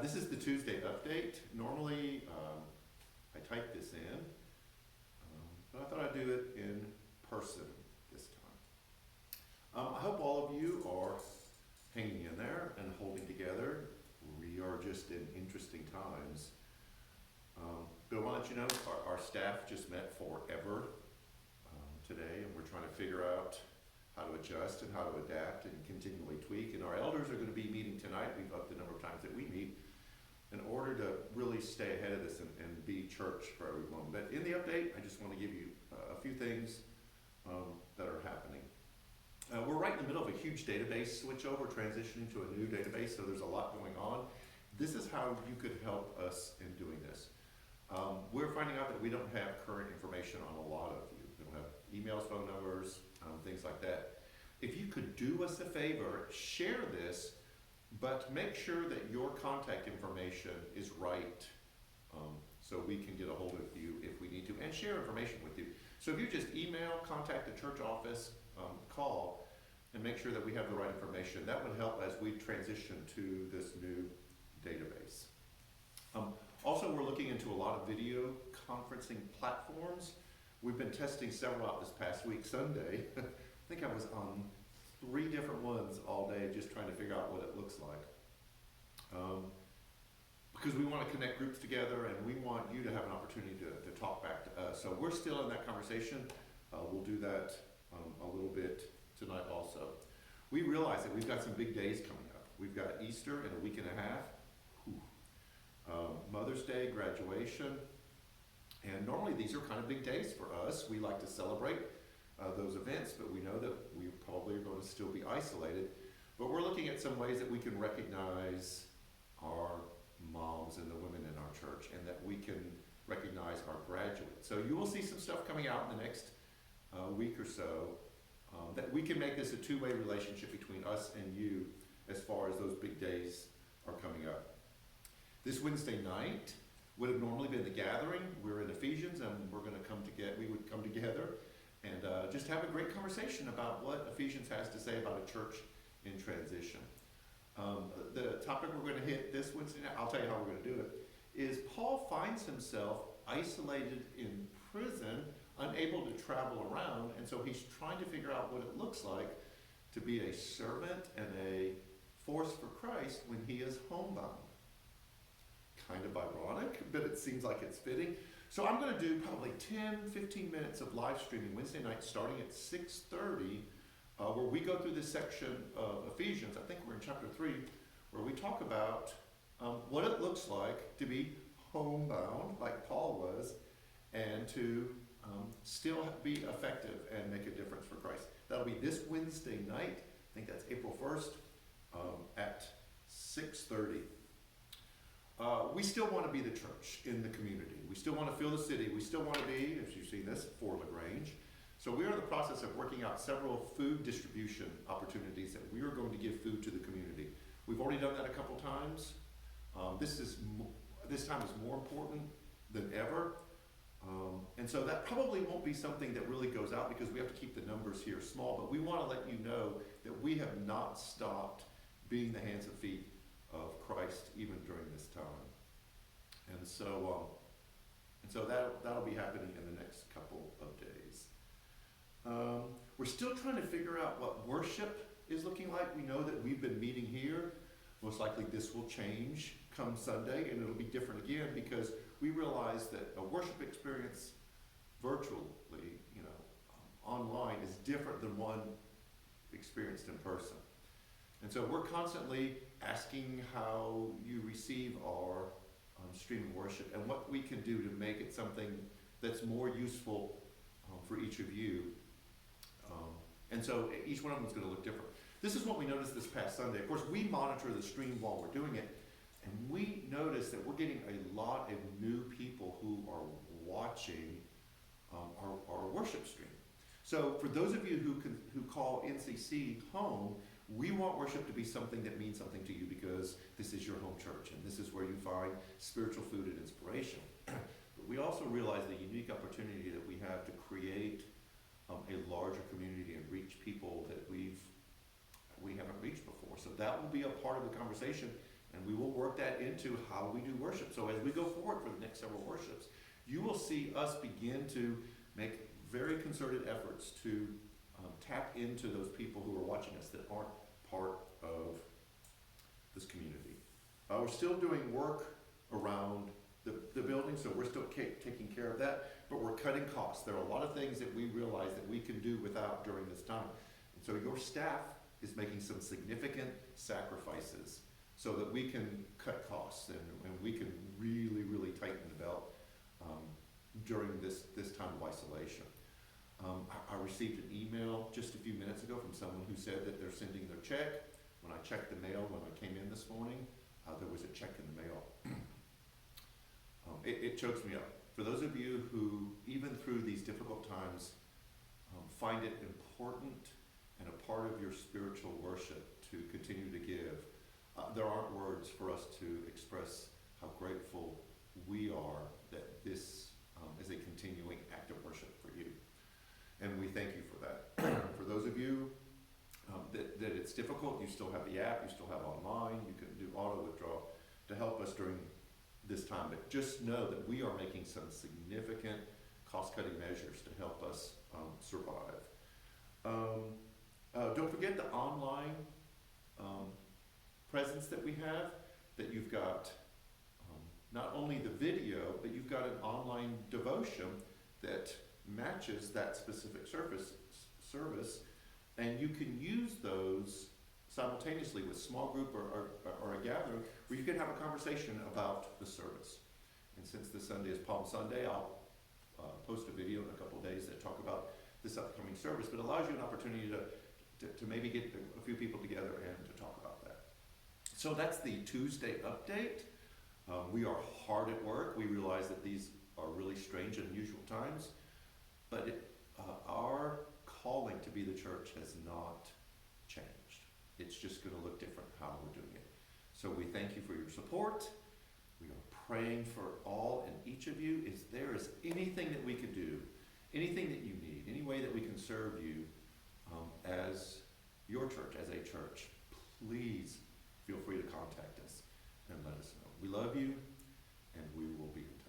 This is the Tuesday update. Normally, I type this in, but I thought I'd do it in person this time. I hope all of you are hanging in there and holding together. We are just in interesting times. But I want to let you know, our staff just met forever today, and we're trying to figure out how to adjust and how to adapt and continually tweak. And our elders are going to be meeting tonight. We've upped the number of times that we meet in order to really stay ahead of this and be church for everyone. But in the update, I just want to give you a few things that are happening. We're right in the middle of a huge database switchover, transitioning to a new database, so there's a lot going on. This is how you could help us in doing this. We're finding out that we don't have current information on a lot of you. We don't have emails, phone numbers, things like that. If you could do us a favor, share this, but make sure that your contact information is right, so we can get a hold of you if we need to, and share information with you. So if you just email, contact the church office, call, and make sure that we have the right information, that would help as we transition to this new database. Also, we're looking into a lot of video conferencing platforms. We've been testing several out this past week. Sunday, I think I was on 3 different ones all day just trying to figure out what it looks like. Because we want to connect groups together and we want you to have an opportunity to talk back to us. So we're still in that conversation. We'll do that a little bit tonight also. We realize that we've got some big days coming up. We've got Easter in a week and a half. Mother's Day, graduation, and normally these are kind of big days for us. We like to celebrate those events, but we know that we probably are going to still be isolated. But we're looking at some ways that we can recognize our moms and the women in our church, and that we can recognize our graduates. So you will see some stuff coming out in the next week or so, that we can make this a two-way relationship between us and you as far as those big days are coming up. This Wednesday night would have normally been the gathering. We're in Ephesians, and we're going to come together. We would come together and just have a great conversation about what Ephesians has to say about a church in transition. The topic we're going to hit this Wednesday night, I'll tell you how we're going to do it, is Paul finds himself isolated in prison, unable to travel around, and so he's trying to figure out what it looks like to be a servant and a force for Christ when he is homebound. Kind of ironic, but it seems like it's fitting. So I'm going to do probably 10-15 minutes of live streaming Wednesday night starting at 6:30, where we go through this section of Ephesians. I think we're in chapter 3, where we talk about what it looks like to be homebound, like Paul was, and to still be effective and make a difference for Christ. That'll be this Wednesday night. I think that's April 1st at 6:30. We still want to be the church in the community. We still want to fill the city. We still want to be, as you see this, for LaGrange. So we are in the process of working out several food distribution opportunities that we are going to give food to the community. We've already done that a couple times. This time is more important than ever. And so that probably won't be something that really goes out because we have to keep the numbers here small, but we want to let you know that we have not stopped being the hands and feet of Christ even during this time. And so that'll be happening in the next couple of days. We're still trying to figure out what worship is looking like. We know that we've been meeting here. Most likely this will change come Sunday, and it'll be different again because we realize that a worship experience virtually, online is different than one experienced in person. And so we're constantly asking how you receive our streaming worship and what we can do to make it something that's more useful for each of you. And so each one of them is going to look different. This is what we noticed this past Sunday. Of course, we monitor the stream while we're doing it, and we noticed that we're getting a lot of new people who are watching our worship stream. So for those of you who call NCC home, we want worship to be something that means something to you because this is your home church and this is where you find spiritual food and inspiration. But we also realize the unique opportunity that we have to create a larger community and reach people that we haven't reached before. So that will be a part of the conversation And we will work that into how we do worship. So as we go forward for the next several worships, you will see us begin to make very concerted efforts to tap into those people who are watching us that aren't part of this community. We're still doing work around the building, so we're still taking care of that, but we're cutting costs. There are a lot of things that we realize that we can do without during this time. And so your staff is making some significant sacrifices so that we can cut costs and we can really, really tighten the belt during this time of isolation. I received an email just a few minutes ago from someone who said that they're sending their check. When I checked the mail when I came in this morning, there was a check in the mail. It chokes me up. For those of you who, even through these difficult times, find it important and a part of your spiritual worship to continue to give, there aren't words for us to express how grateful we are that this is a continuing act of worship for you. And we thank you for that. For those of you that it's difficult, you still have the app, you still have online, you can do auto withdrawal to help us during this time. But just know that we are making some significant cost-cutting measures to help us survive. Don't forget the online presence that we have, that you've got not only the video, but you've got an online devotion that matches that specific service, and you can use those simultaneously with small group or a gathering where you can have a conversation about the service. And since this Sunday is Palm Sunday, I'll post a video in a couple of days that talk about this upcoming service, but allows you an opportunity to maybe get a few people together and to talk about that. So that's the Tuesday update. We are hard at work. We realize that these are really strange and unusual times, but our calling to be the church has not changed. It's just going to look different how we're doing it. So we thank you for your support. We are praying for all and each of you. If there is anything that we could do, anything that you need, any way that we can serve you as your church, as a church, please feel free to contact us and let us know. We love you, and we will be in touch.